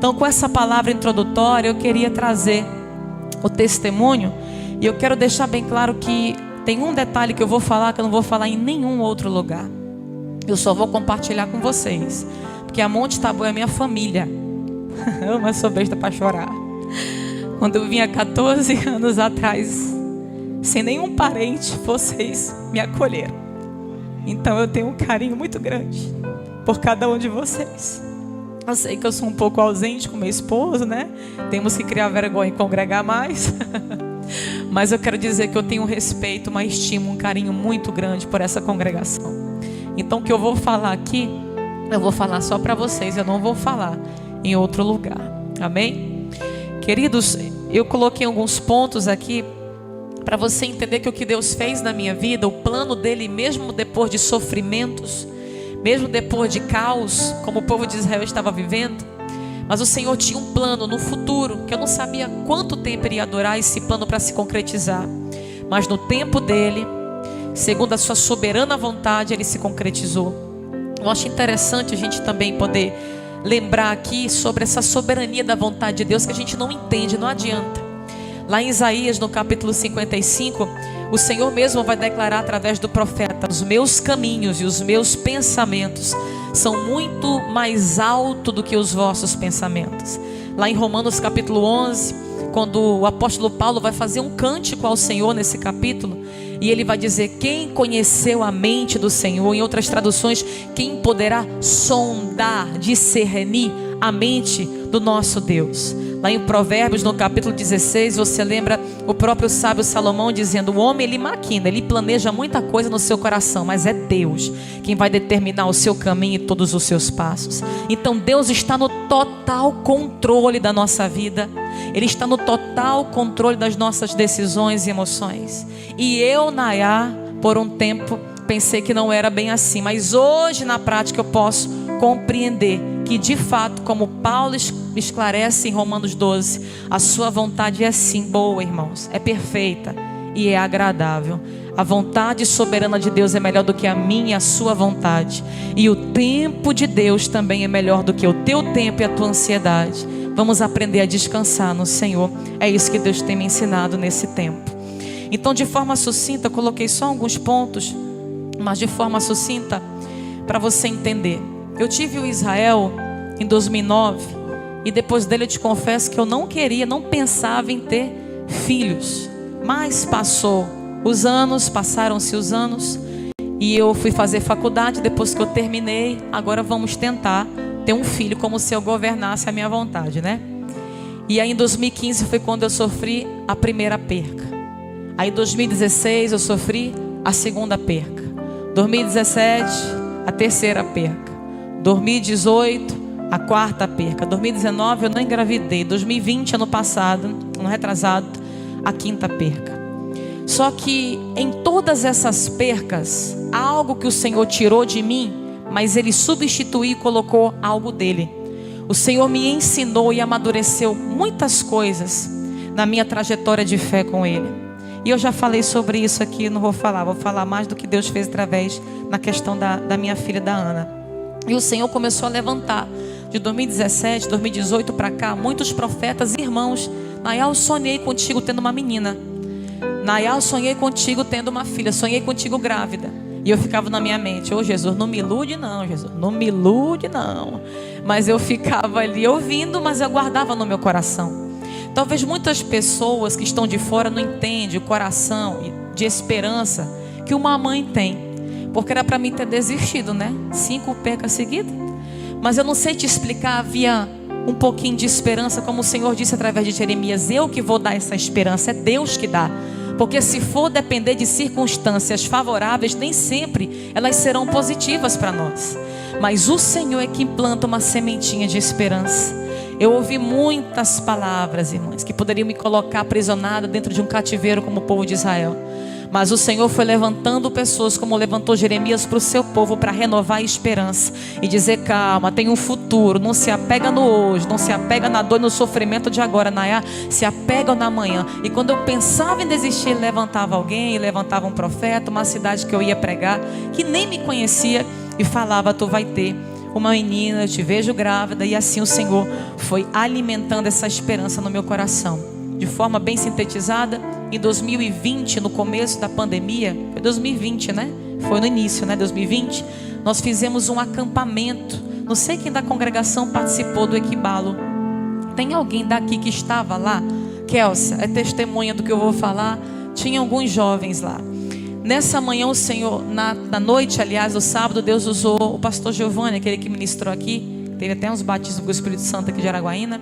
Então, com essa palavra introdutória, eu queria trazer o testemunho. E eu quero deixar bem claro que tem um detalhe que eu vou falar que eu não vou falar em nenhum outro lugar. Eu só vou compartilhar com vocês, porque a Monte Tabor é minha família. Eu sou besta para chorar. Quando eu vim há 14 anos atrás, sem nenhum parente, vocês me acolheram. Então eu tenho um carinho muito grande por cada um de vocês. Eu sei que eu sou um pouco ausente com meu esposo, né? Temos que criar vergonha e congregar mais. Mas eu quero dizer que eu tenho um respeito, uma estima, um carinho muito grande por essa congregação. Então o que eu vou falar aqui, eu vou falar só para vocês. Eu não vou falar em outro lugar. Amém? Queridos, eu coloquei alguns pontos aqui para você entender que o que Deus fez na minha vida, o plano dele, mesmo depois de sofrimentos, mesmo depois de caos, como o povo de Israel estava vivendo, mas o Senhor tinha um plano no futuro, que eu não sabia quanto tempo iria durar esse plano para se concretizar, mas no tempo dele, segundo a sua soberana vontade, ele se concretizou. Eu acho interessante a gente também poder lembrar aqui sobre essa soberania da vontade de Deus, que a gente não entende, não adianta. Lá em Isaías, no capítulo 55, o Senhor mesmo vai declarar através do profeta: os meus caminhos e os meus pensamentos são muito mais altos do que os vossos pensamentos. Lá em Romanos capítulo 11, quando o apóstolo Paulo vai fazer um cântico ao Senhor nesse capítulo, e ele vai dizer: quem conheceu a mente do Senhor? Em outras traduções, quem poderá sondar, discernir a mente do nosso Deus? Lá em Provérbios, no capítulo 16, você lembra o próprio sábio Salomão dizendo: o homem, ele maquina, ele planeja muita coisa no seu coração, mas é Deus quem vai determinar o seu caminho e todos os seus passos. Então Deus está no total controle da nossa vida. Ele está no total controle das nossas decisões e emoções. E eu, Nayá, por um tempo pensei que não era bem assim, mas hoje na prática eu posso compreender que de fato, como Paulo esclarece em Romanos 12, a sua vontade é sim boa, irmãos, é perfeita e é agradável. A vontade soberana de Deus é melhor do que a minha e a sua vontade, e o tempo de Deus também é melhor do que o teu tempo e a tua ansiedade. Vamos aprender a descansar no Senhor. É isso que Deus tem me ensinado nesse tempo. Então, de forma sucinta, eu coloquei só alguns pontos, mas de forma sucinta, para você entender. Eu tive o Israel em 2009, e depois dele eu te confesso que eu não pensava em ter filhos. Mas passaram-se os anos, e eu fui fazer faculdade. Depois que eu terminei, agora vamos tentar ter um filho, como se eu governasse a minha vontade, né? E aí em 2015 foi quando eu sofri a primeira perca. Aí em 2016 eu sofri a segunda perca. 2017 a terceira perca. 2018 a quarta perca. 2019 eu não engravidei. 2020, ano passado, ano retrasado, a quinta perca. Só que em todas essas percas, há algo que o Senhor tirou de mim, mas Ele substituiu e colocou algo dele. O Senhor me ensinou e amadureceu muitas coisas na minha trajetória de fé com Ele. E eu já falei sobre isso aqui, não vou falar mais do que Deus fez através na questão da minha filha, da Ana. E o Senhor começou a levantar, de 2017, 2018 para cá, muitos profetas e irmãos. Nayá, eu sonhei contigo tendo uma menina. Nayá, eu sonhei contigo tendo uma filha. Sonhei contigo grávida. E eu ficava na minha mente: ô Jesus, não me ilude não, Jesus, não me ilude não. Mas eu ficava ali ouvindo, mas eu guardava no meu coração. Talvez muitas pessoas que estão de fora não entendem o coração de esperança que uma mãe tem. Porque era para mim ter desistido, né? 5 percas seguidas. Mas eu não sei te explicar, havia um pouquinho de esperança, como o Senhor disse através de Jeremias: eu que vou dar essa esperança, é Deus que dá. Porque se for depender de circunstâncias favoráveis, nem sempre elas serão positivas para nós. Mas o Senhor é que planta uma sementinha de esperança. Eu ouvi muitas palavras, irmãs, que poderiam me colocar aprisionada dentro de um cativeiro como o povo de Israel. Mas o Senhor foi levantando pessoas, como levantou Jeremias para o seu povo, para renovar a esperança e dizer: calma, tem um futuro. Não se apega no hoje, não se apega na dor e no sofrimento de agora, Nayá, se apega na manhã. E quando eu pensava em desistir, levantava alguém, levantava um profeta, uma cidade que eu ia pregar, que nem me conhecia, e falava: tu vai ter uma menina, eu te vejo grávida. E assim o Senhor foi alimentando essa esperança no meu coração. De forma bem sintetizada, em 2020, no começo da pandemia, foi 2020, né? Foi no início, né? 2020, nós fizemos um acampamento. Não sei quem da congregação participou do Equibalo. Tem alguém daqui que estava lá? Kelsa, é testemunha do que eu vou falar. Tinha alguns jovens lá. Nessa manhã o Senhor, na noite, aliás, do sábado, Deus usou o pastor Giovanni, aquele que ministrou aqui. Teve até uns batismos com o Espírito Santo aqui de Araguaína.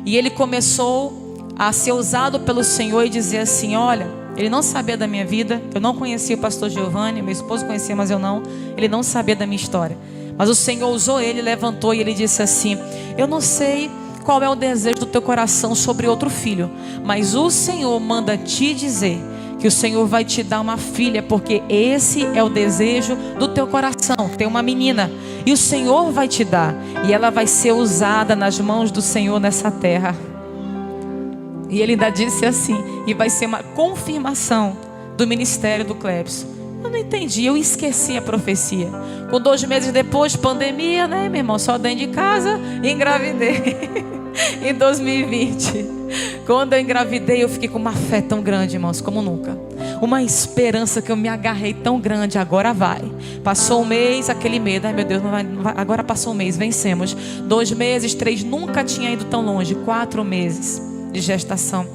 E ele começou a ser usado pelo Senhor e dizer assim: olha, ele não sabia da minha vida. Eu não conhecia o pastor Giovanni, meu esposo conhecia, mas eu não. Ele não sabia da minha história. Mas o Senhor usou ele, levantou e ele disse assim: eu não sei qual é o desejo do teu coração sobre outro filho, mas o Senhor manda te dizer que o Senhor vai te dar uma filha, porque esse é o desejo do teu coração. Tem uma menina e o Senhor vai te dar, e ela vai ser usada nas mãos do Senhor nessa terra. E ele ainda disse assim: e vai ser uma confirmação do ministério do Clebson. Eu não entendi, eu esqueci a profecia. Com 2 meses depois, pandemia, né, meu irmão? Só dentro de casa, engravidei. Em 2020, quando eu engravidei, eu fiquei com uma fé tão grande, irmãos, como nunca. Uma esperança que eu me agarrei tão grande. Agora vai. Passou um mês, aquele medo. Ai meu Deus, não vai. Agora passou um mês, vencemos. 2 meses, 3, nunca tinha ido tão longe. 4 meses de gestação.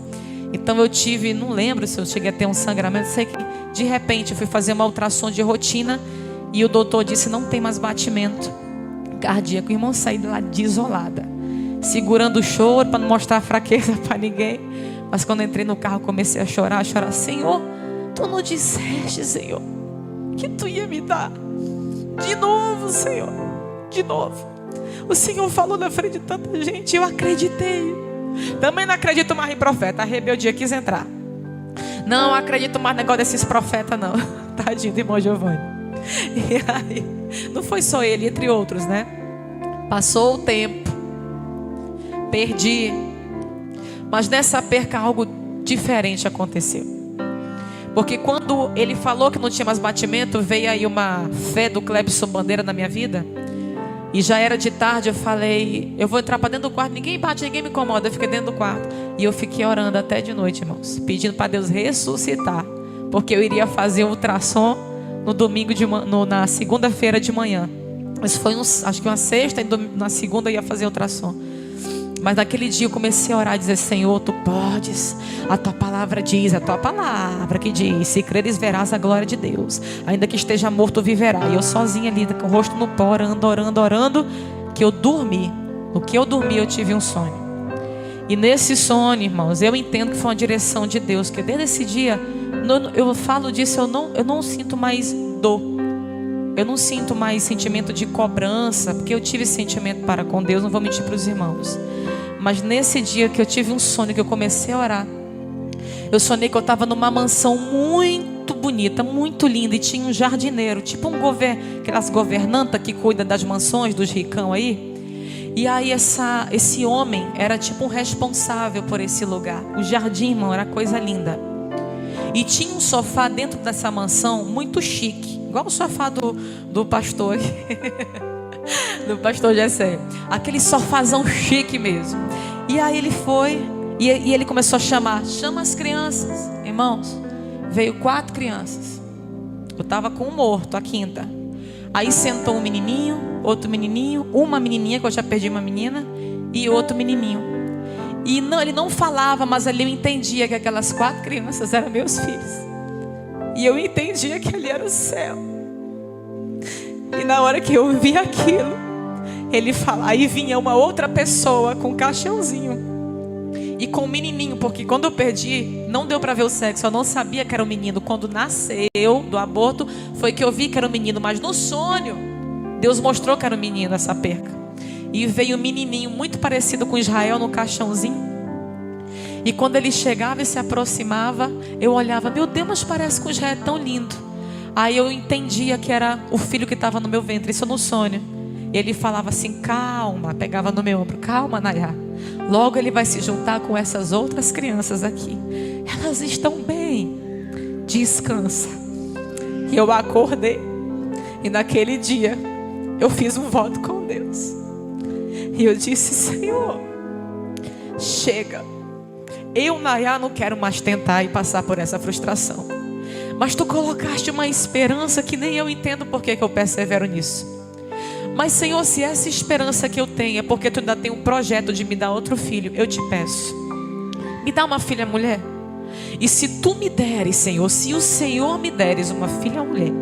Então eu tive, não lembro se eu cheguei a ter um sangramento. Sei que de repente eu fui fazer uma ultrassom de rotina e o doutor disse: não tem mais batimento cardíaco. O irmão, saí de lá desolada, segurando o choro para não mostrar fraqueza para ninguém. Mas quando entrei no carro, comecei a chorar. Senhor, tu não disseste, Senhor, que tu ia me dar de novo, Senhor, de novo. O Senhor falou na frente de tanta gente, eu acreditei. Também não acredito mais em profeta. A rebeldia quis entrar. Não acredito mais no negócio desses profetas, não. Tadinho do irmão Giovanni. E aí, não foi só ele, entre outros, né? Passou o tempo, perdi. Mas nessa perca algo diferente aconteceu. Porque quando ele falou que não tinha mais batimento, veio aí uma fé do Clebson Bandeira na minha vida. E já era de tarde, eu falei: eu vou entrar para dentro do quarto, ninguém bate, ninguém me incomoda. Eu fiquei dentro do quarto. E eu fiquei orando até de noite, irmãos, pedindo para Deus ressuscitar. Porque eu iria fazer um ultrassom no domingo na segunda-feira de manhã. Mas foi acho que uma sexta, e na segunda eu ia fazer ultrassom. Mas naquele dia eu comecei a orar e dizer: Senhor, tu podes. A tua palavra diz, a tua palavra que diz: se creres verás a glória de Deus. Ainda que esteja morto, viverá. E eu sozinha ali, com o rosto no pó, orando. Que eu dormi. No que eu dormi, eu tive um sonho. E nesse sonho, irmãos, eu entendo que foi uma direção de Deus. Que desde esse dia, eu falo disso, eu não sinto mais dor. Eu não sinto mais sentimento de cobrança, porque eu tive sentimento para com Deus, não vou mentir para os irmãos. Mas nesse dia que eu tive um sonho, que eu comecei a orar, eu sonhei que eu estava numa mansão muito bonita, muito linda, e tinha um jardineiro, tipo aquelas governantas que cuidam das mansões dos ricão aí. E aí esse homem era tipo um responsável por esse lugar. O jardim, irmão, era coisa linda. E tinha um sofá dentro dessa mansão muito chique, igual o sofá do pastor do pastor Jessé. Aquele sofazão chique mesmo. E aí ele foi e ele começou a chama as crianças. Irmãos, veio 4 crianças. Eu estava com um morto, a quinta. Aí sentou um menininho, outro menininho, uma menininha, que eu já perdi uma menina, e outro menininho. E ele não falava, mas ali eu entendia que aquelas 4 crianças eram meus filhos. E eu entendia que ali era o céu. E na hora que eu vi aquilo, ele fala, aí vinha uma outra pessoa com um caixãozinho e com um menininho, porque quando eu perdi, não deu para ver o sexo, eu não sabia que era um menino. Quando nasceu do aborto, foi que eu vi que era um menino, mas no sonho, Deus mostrou que era um menino essa perca. E veio um menininho muito parecido com Israel no caixãozinho. E quando ele chegava e se aproximava, eu olhava, meu Deus, mas parece com Israel, é tão lindo. Aí eu entendia que era o filho que estava no meu ventre, isso no sonho. E ele falava assim, calma, pegava no meu ombro, calma, Nayá. Logo ele vai se juntar com essas outras crianças aqui. Elas estão bem, descansa. E eu acordei. E naquele dia, eu fiz um voto com Deus. E eu disse: Senhor, chega. Eu, Nayá, não quero mais tentar e passar por essa frustração. Mas tu colocaste uma esperança que nem eu entendo por que eu persevero nisso. Mas, Senhor, se essa esperança que eu tenho é porque tu ainda tem um projeto de me dar outro filho, eu te peço, me dá uma filha mulher. E se tu me deres, Senhor, se o Senhor me deres uma filha mulher,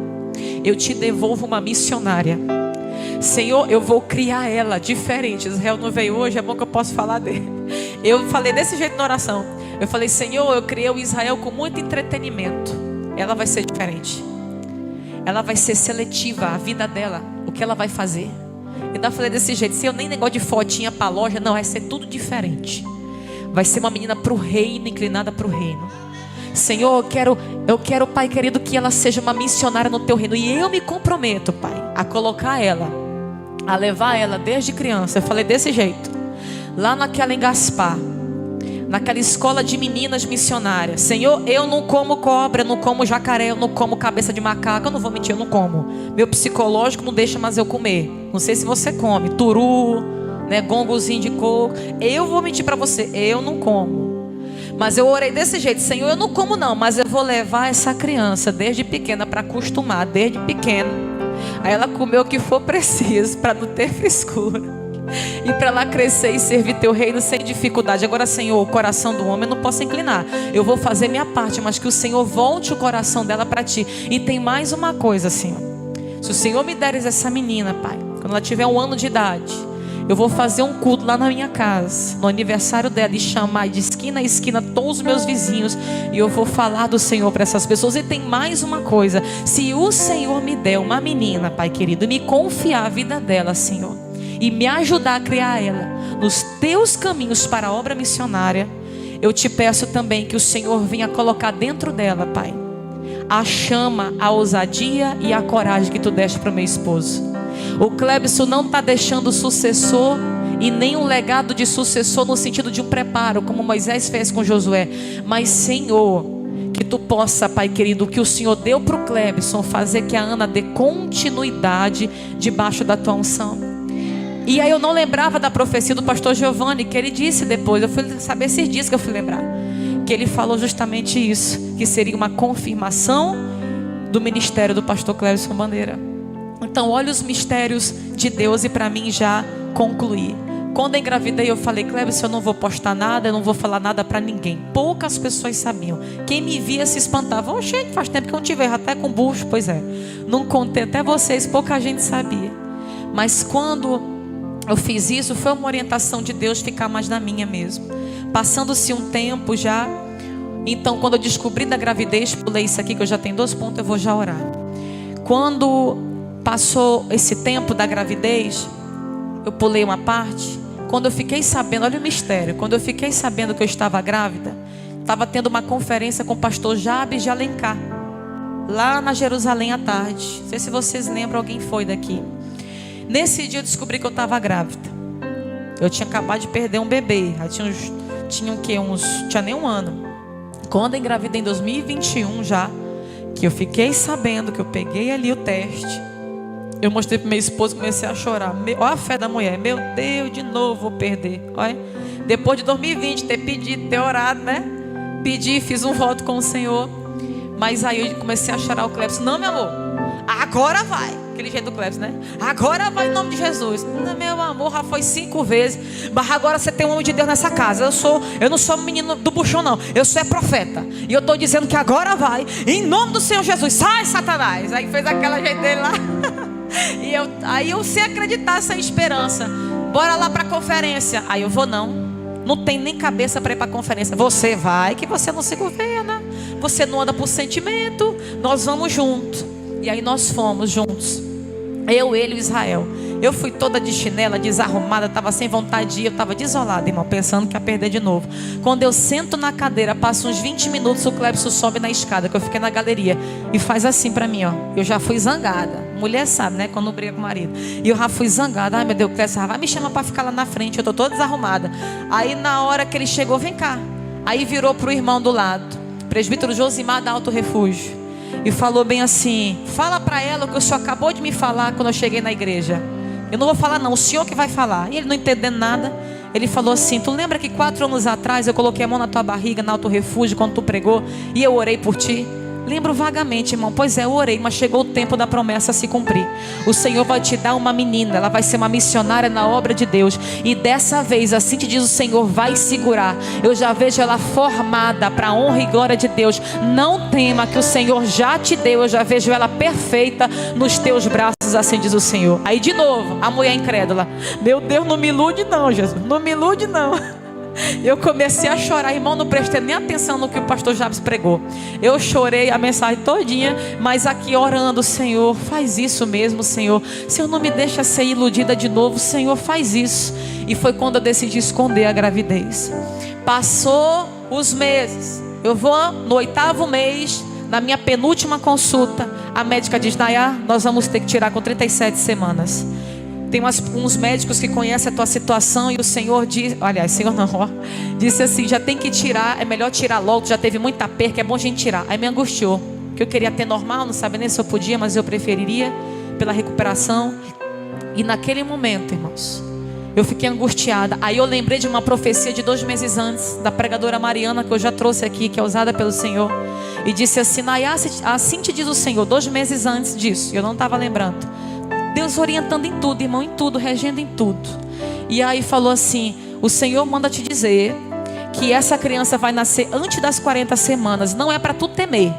eu te devolvo uma missionária. Senhor, eu vou criar ela diferente. Israel não veio hoje, é bom que eu posso falar dele. Eu falei desse jeito na oração. Eu falei: Senhor, eu criei o Israel com muito entretenimento. Ela vai ser diferente. Ela vai ser seletiva, a vida dela, o que ela vai fazer. Eu ainda falei desse jeito: Senhor, nem negócio de fotinha para loja, não, vai ser tudo diferente. Vai ser uma menina para o reino, inclinada para o reino. Senhor, eu quero, Pai querido, que ela seja uma missionária no teu reino. E eu me comprometo, Pai, a colocar ela, a levar ela desde criança. Eu falei desse jeito, lá naquela em Gaspar, naquela escola de meninas missionárias. Senhor, eu não como cobra, eu não como jacaré, eu não como cabeça de macaco. Eu não vou mentir, eu não como. Meu psicológico não deixa mais eu comer. Não sei se você come turu, né, gongozinho de coco. Eu vou mentir para você, eu não como. Mas eu orei desse jeito: Senhor, eu não como não, mas eu vou levar essa criança desde pequena para acostumar, desde pequena. Aí ela comeu o que for preciso para não ter frescura. E para ela crescer e servir teu reino sem dificuldade. Agora, Senhor, o coração do homem eu não posso inclinar. Eu vou fazer minha parte, mas que o Senhor volte o coração dela para ti. E tem mais uma coisa, Senhor. Se o Senhor me deres essa menina, Pai, quando ela tiver 1 ano de idade, eu vou fazer um culto lá na minha casa, no aniversário dela, e chamar de esquina a esquina todos os meus vizinhos, e eu vou falar do Senhor para essas pessoas. E tem mais uma coisa: se o Senhor me der uma menina, Pai querido, e me confiar a vida dela, Senhor, e me ajudar a criar ela nos teus caminhos para a obra missionária, eu te peço também que o Senhor venha colocar dentro dela, Pai, a chama, a ousadia e a coragem que tu deste para o meu esposo. O Clebson não está deixando sucessor e nem um legado de sucessor no sentido de um preparo, como Moisés fez com Josué. Mas, Senhor, que tu possa, Pai querido, o que o Senhor deu para o Clebson, fazer que a Ana dê continuidade debaixo da tua unção. E aí eu não lembrava da profecia do pastor Giovanni, que ele disse depois. Eu fui saber esses dias que eu fui lembrar, que ele falou justamente isso, que seria uma confirmação do ministério do pastor Clebson Bandeira. Então, olha os mistérios de Deus. E para mim já concluir, quando eu engravidei, eu falei: Clebson, eu não vou postar nada, eu não vou falar nada para ninguém. Poucas pessoas sabiam. Quem me via se espantava: oh, gente, faz tempo que eu não te vejo, até com bucho. Pois é, não contei até vocês, pouca gente sabia. Mas quando eu fiz isso, foi uma orientação de Deus ficar mais na minha mesmo. Passando-se um tempo já, então quando eu descobri da gravidez, pulei isso aqui que eu já tenho 2 pontos, eu vou já orar. Quando passou esse tempo da gravidez, eu pulei uma parte. Quando eu fiquei sabendo, olha o mistério, quando eu fiquei sabendo que eu estava grávida, estava tendo uma conferência com o pastor Jabes de Alencar, lá na Jerusalém à tarde. Não sei se vocês lembram, alguém foi daqui. Nesse dia eu descobri que eu estava grávida. Eu tinha acabado de perder um bebê. Tinha nem 1 ano. Quando eu engravidei em 2021 já, que eu fiquei sabendo que eu peguei ali o teste, eu mostrei para minha esposa e comecei a chorar. Olha a fé da mulher: meu Deus, de novo vou perder. Olha, depois de 2020 ter pedido, ter orado, né? Pedi, fiz um voto com o Senhor. Mas aí eu comecei a chorar. O Clebson: não, meu amor, agora vai. Aquele jeito do Clebson, né? Agora vai em nome de Jesus. Não, meu amor, já foi 5 vezes. Mas agora você tem um homem de Deus nessa casa. Eu não sou menino do buchão, não. Eu sou profeta. E eu estou dizendo que agora vai, em nome do Senhor Jesus. Sai, Satanás. Aí fez aquela jeito dele lá. Aí eu sem acreditar, sem esperança. Bora lá para a conferência. Aí eu vou: não tem nem cabeça para ir para a conferência. Você vai, que você não se governa. Você não anda por sentimento. Nós vamos juntos. E aí nós fomos juntos, eu, ele e o Israel. Eu fui toda de chinela, desarrumada, estava sem vontade de ir. Eu estava desolada, irmão, pensando que ia perder de novo. Quando eu sento na cadeira, passa uns 20 minutos, o Clebson sobe na escada, que eu fiquei na galeria, e faz assim para mim, ó. Eu já fui zangada. Mulher sabe, né, quando briga com o marido. E eu já fui zangada. Ai, meu Deus, o Clebson vai me chamar para ficar lá na frente. Eu estou toda desarrumada. Aí na hora que ele chegou: vem cá. Aí virou para o irmão do lado, presbítero Josimar da Alto Refúgio. e falou bem assim: fala para ela o que o senhor acabou de me falar quando eu cheguei na igreja. Eu não vou falar não, o senhor que vai falar. E ele não entendendo nada, ele falou assim: tu lembra que 4 anos atrás eu coloquei a mão na tua barriga, na Alto Refúgio, quando tu pregou, e eu orei por ti? Lembro vagamente, irmão. Pois é, eu orei, mas chegou o tempo da promessa a se cumprir. O Senhor vai te dar uma menina, ela vai ser uma missionária na obra de Deus, e dessa vez, assim te diz o Senhor, vai segurar. Eu já vejo ela formada para a honra e glória de Deus. Não tema, que o Senhor já te deu. Eu já vejo ela perfeita nos teus braços, assim diz o Senhor. Aí de novo, a mulher incrédula: meu Deus, não me ilude não, Jesus, não me ilude não. Eu comecei a chorar, irmão, não prestei nem atenção no que o pastor Jabes pregou. Eu chorei a mensagem todinha, mas aqui orando: Senhor, faz isso mesmo, Senhor. Senhor, não me deixa ser iludida de novo, Senhor, faz isso. E foi quando eu decidi esconder a gravidez. Passou os meses, eu vou no 8º mês, na minha penúltima consulta, a médica diz: Nayá, nós vamos ter que tirar com 37 semanas. Tem uns médicos que conhecem a tua situação, e o Senhor diz, aliás, Senhor não, ó, disse assim: já tem que tirar, é melhor tirar logo, já teve muita perca, é bom a gente tirar. Aí me angustiou, que eu queria ter normal, não sabia nem se eu podia, mas eu preferiria pela recuperação. E naquele momento, irmãos, eu fiquei angustiada. Aí eu lembrei de uma profecia de 2 meses antes, da pregadora Mariana, que eu já trouxe aqui, que é usada pelo Senhor, e disse assim: Nayá, assim te diz o Senhor, 2 meses antes disso, eu não estava lembrando. Deus orientando em tudo, irmão, em tudo, regendo em tudo. E aí falou assim: o Senhor manda te dizer que essa criança vai nascer antes das 40 semanas. Não é para tu temer,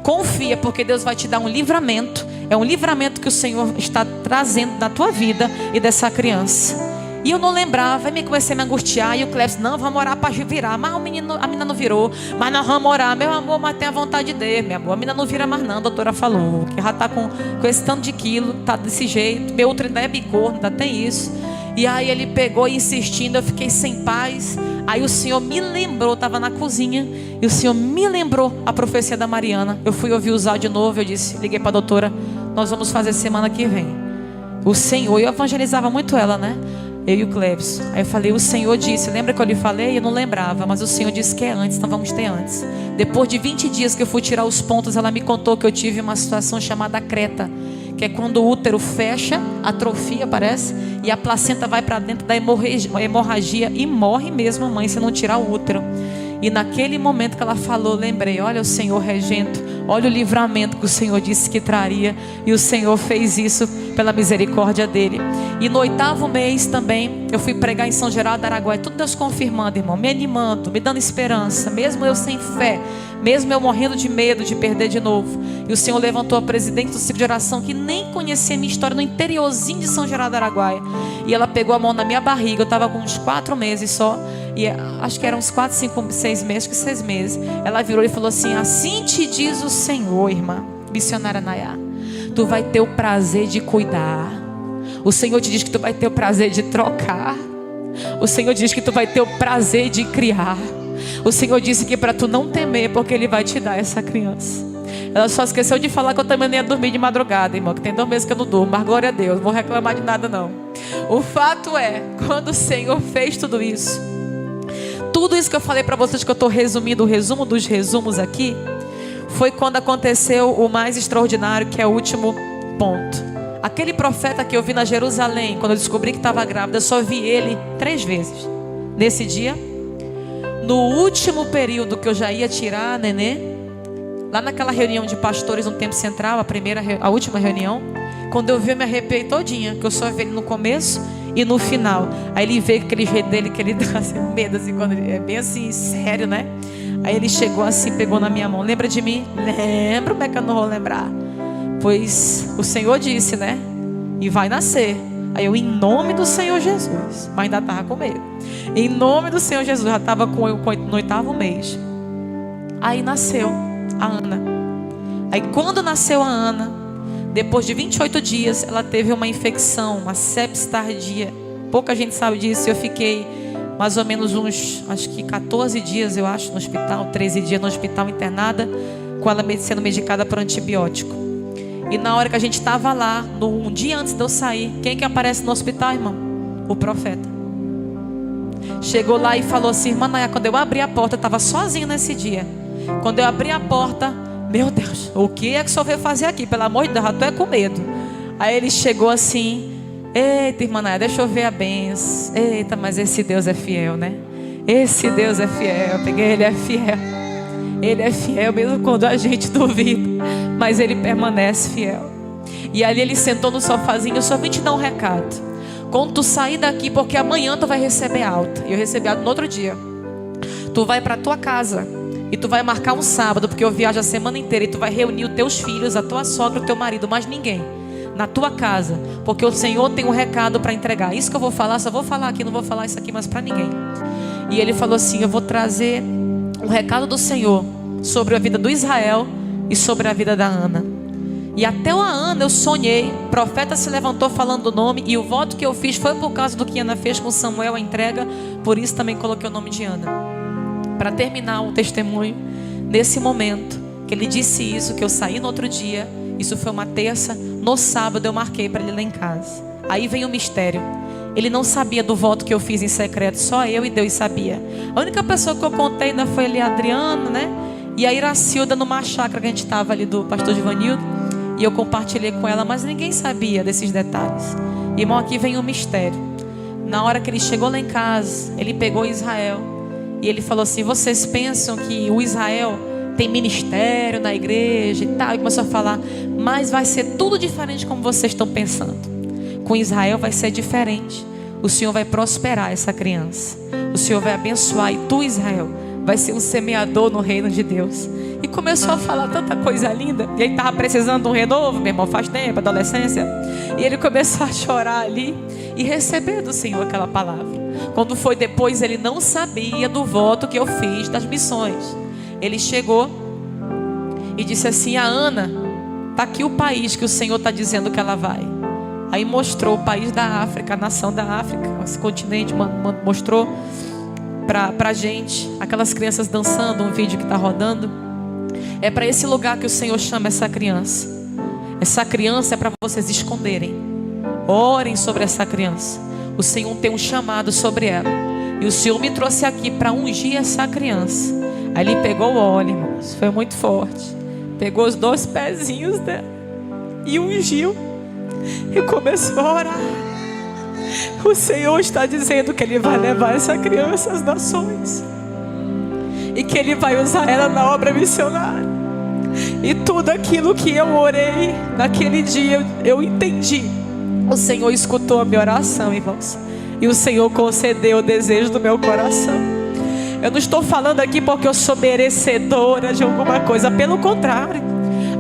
confia, porque Deus vai te dar um livramento. É um livramento que o Senhor está trazendo na tua vida e dessa criança. E eu não lembrava, aí comecei a me angustiar. E o Cleves: não, vamos orar para virar. Mas a menina não virou. Mas nós vamos orar, meu amor, mas tem a vontade de Deus, meu amor. A menina não vira mais não, a doutora falou, que já está com esse tanto de quilo, tá desse jeito. Meu outro ainda é bicorno, ainda tem isso. E aí ele pegou insistindo, eu fiquei sem paz. Aí o Senhor me lembrou, estava na cozinha, e o Senhor me lembrou a profecia da Mariana. Eu fui ouvir usar de novo, eu disse, liguei para a doutora: nós vamos fazer semana que vem. O Senhor, eu evangelizava muito ela, né? Eu e o Cleves. Aí eu falei: o Senhor disse, lembra que eu lhe falei? Eu não lembrava, mas o Senhor disse que é antes, então vamos ter antes. Depois de 20 dias que eu fui tirar os pontos, ela me contou que eu tive uma situação chamada creta, que é quando o útero fecha, atrofia, parece, e a placenta vai para dentro da hemorragia e morre mesmo a mãe se não tirar o útero. E naquele momento que ela falou, lembrei: olha o Senhor regendo, olha o livramento que o Senhor disse que traria. E o Senhor fez isso pela misericórdia dele. E no 8º mês também, eu fui pregar em São Geraldo do Araguaia. Tudo Deus confirmando, irmão, me animando, me dando esperança, mesmo eu sem fé, mesmo eu morrendo de medo de perder de novo. E o Senhor levantou a presidente do ciclo de oração, que nem conhecia a minha história, no interiorzinho de São Geraldo do Araguaia. E ela pegou a mão na minha barriga, eu estava com uns 4 meses só. E acho que eram uns 4, 5, 6 meses, acho que 6 meses. Ela virou e falou assim: assim te diz o Senhor, irmã missionária Nayá, tu vai ter o prazer de cuidar. O Senhor te diz que tu vai ter o prazer de trocar. O Senhor diz que tu vai ter o prazer de criar. O Senhor disse que para tu não temer, porque Ele vai te dar essa criança. Ela só esqueceu de falar que eu também nem ia dormir de madrugada, irmão, que tem 2 meses que eu não durmo, mas glória a Deus, não vou reclamar de nada não. O fato é, quando o Senhor fez tudo isso que eu falei para vocês, que eu estou resumindo o resumo dos resumos aqui, foi quando aconteceu o mais extraordinário, que é o último ponto. Aquele profeta que eu vi na Jerusalém, quando eu descobri que estava grávida, eu só vi ele 3 vezes. Nesse dia, no último período que eu já ia tirar a nenê, lá naquela reunião de pastores no Tempo Central, a última reunião, quando eu vi, eu me arrepiei todinha, que eu só vi ele no começo e no final. Aí ele veio com aquele jeito dele, que ele dá assim, medo, assim, quando ele é bem assim, sério, né? Aí ele chegou assim, pegou na minha mão: lembra de mim? Lembro, como é que eu não vou lembrar? Pois o Senhor disse, né? E vai nascer. Aí eu, em nome do Senhor Jesus, mas ainda estava com medo. Em nome do Senhor Jesus, já estava no 8º mês. Aí nasceu a Ana. Aí quando nasceu a Ana, depois de 28 dias, ela teve uma infecção, uma sepsis tardia. Pouca gente sabe disso. Eu fiquei mais ou menos uns, acho que 14 dias, eu acho, no hospital, 13 dias no hospital internada, com ela sendo medicada por antibiótico. E na hora que a gente estava lá, um dia antes de eu sair, quem que aparece no hospital, irmão? O profeta. Chegou lá e falou assim: irmã Nayá, quando eu abri a porta, eu estava sozinha nesse dia. Quando eu abri a porta, Meu Deus, o que é que o senhor veio fazer aqui? Pelo amor de Deus, eu tô é com medo. Aí ele chegou assim: eita, irmã Naya, deixa eu ver a benção. Eita, mas esse Deus é fiel, né? Esse Deus é fiel. Eu peguei, ele é fiel. Ele é fiel mesmo quando a gente duvida, mas ele permanece fiel. E ali ele sentou no sofazinho: eu só vim te dar um recado. Quando tu sair daqui, porque amanhã tu vai receber alta. E eu recebi alta no outro dia. Tu vai para tua casa e tu vai marcar um sábado, porque eu viajo a semana inteira, e tu vai reunir os teus filhos, a tua sogra, o teu marido, mais ninguém, na tua casa, porque o Senhor tem um recado para entregar. Isso que eu vou falar, só vou falar aqui, não vou falar isso aqui mais para ninguém. E ele falou assim: eu vou trazer um recado do Senhor sobre a vida do Israel e sobre a vida da Ana. E até a Ana eu sonhei, o profeta se levantou falando o nome, e o voto que eu fiz foi por causa do que Ana fez com Samuel, a entrega. Por isso também coloquei o nome de Ana. Para terminar o testemunho, nesse momento que ele disse isso, que eu saí no outro dia, isso foi uma terça, no sábado eu marquei para ele lá em casa. Aí vem o mistério. Ele não sabia do voto que eu fiz em secreto, só eu e Deus sabia. A única pessoa que eu contei ainda foi ali a Adriana, né? E a Iracilda, numa chácara que a gente estava ali do pastor Givanildo, e eu compartilhei com ela, mas ninguém sabia desses detalhes. Irmão, aqui vem o mistério. Na hora que ele chegou lá em casa, ele pegou Israel e ele falou assim: vocês pensam que o Israel tem ministério na igreja e tal? E começou a falar: mas vai ser tudo diferente como vocês estão pensando. Com Israel vai ser diferente. O Senhor vai prosperar essa criança. O Senhor vai abençoar, e tu, Israel, vai ser um semeador no reino de Deus. E começou a falar tanta coisa linda. E ele estava precisando de um renovo, meu irmão, faz tempo, adolescência. E ele começou a chorar ali e receber do Senhor aquela palavra. Quando foi depois, ele não sabia do voto que eu fiz das missões. Ele chegou e disse assim: a Ana, está aqui o país que o Senhor está dizendo que ela vai. Aí mostrou o país da África, a nação da África, esse continente, mostrou para a gente, aquelas crianças dançando, um vídeo que está rodando. É para esse lugar que o Senhor chama essa criança. Essa criança é para vocês esconderem. Orem sobre essa criança. O Senhor tem um chamado sobre ela. E o Senhor me trouxe aqui para ungir essa criança. Aí ele pegou o óleo, irmãos, foi muito forte. Pegou os 2 pezinhos dela e ungiu. E começou a orar. O Senhor está dizendo que Ele vai levar essa criança às nações, e que Ele vai usar ela na obra missionária. E tudo aquilo que eu orei naquele dia, eu entendi. O Senhor escutou a minha oração, irmãos, e o Senhor concedeu o desejo do meu coração. Eu não estou falando aqui porque eu sou merecedora de alguma coisa. Pelo contrário,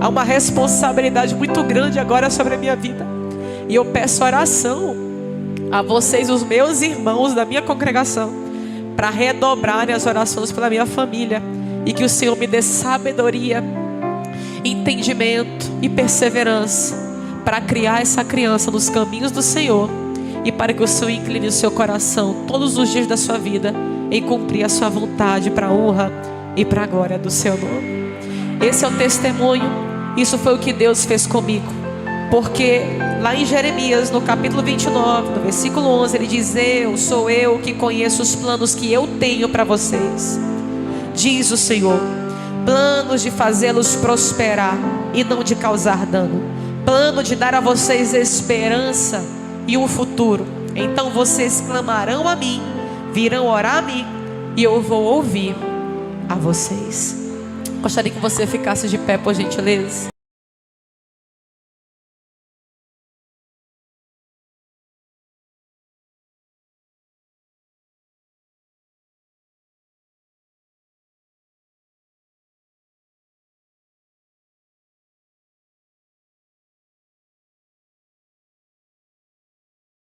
há uma responsabilidade muito grande agora sobre a minha vida. E eu peço oração a vocês, os meus irmãos da minha congregação, para redobrarem as orações pela minha família. E que o Senhor me dê sabedoria, entendimento e perseverança para criar essa criança nos caminhos do Senhor. E para que o Senhor incline o seu coração todos os dias da sua vida em cumprir a sua vontade, para a honra e para a glória do seu nome. Esse é o testemunho. Isso foi o que Deus fez comigo. Porque lá em Jeremias, no capítulo 29, no versículo 11, ele diz: sou eu que conheço os planos que eu tenho para vocês, diz o Senhor, planos de fazê-los prosperar e não de causar dano, plano de dar a vocês esperança e um futuro. Então vocês clamarão a mim, virão orar a mim, e eu vou ouvir a vocês. Gostaria que você ficasse de pé, por gentileza.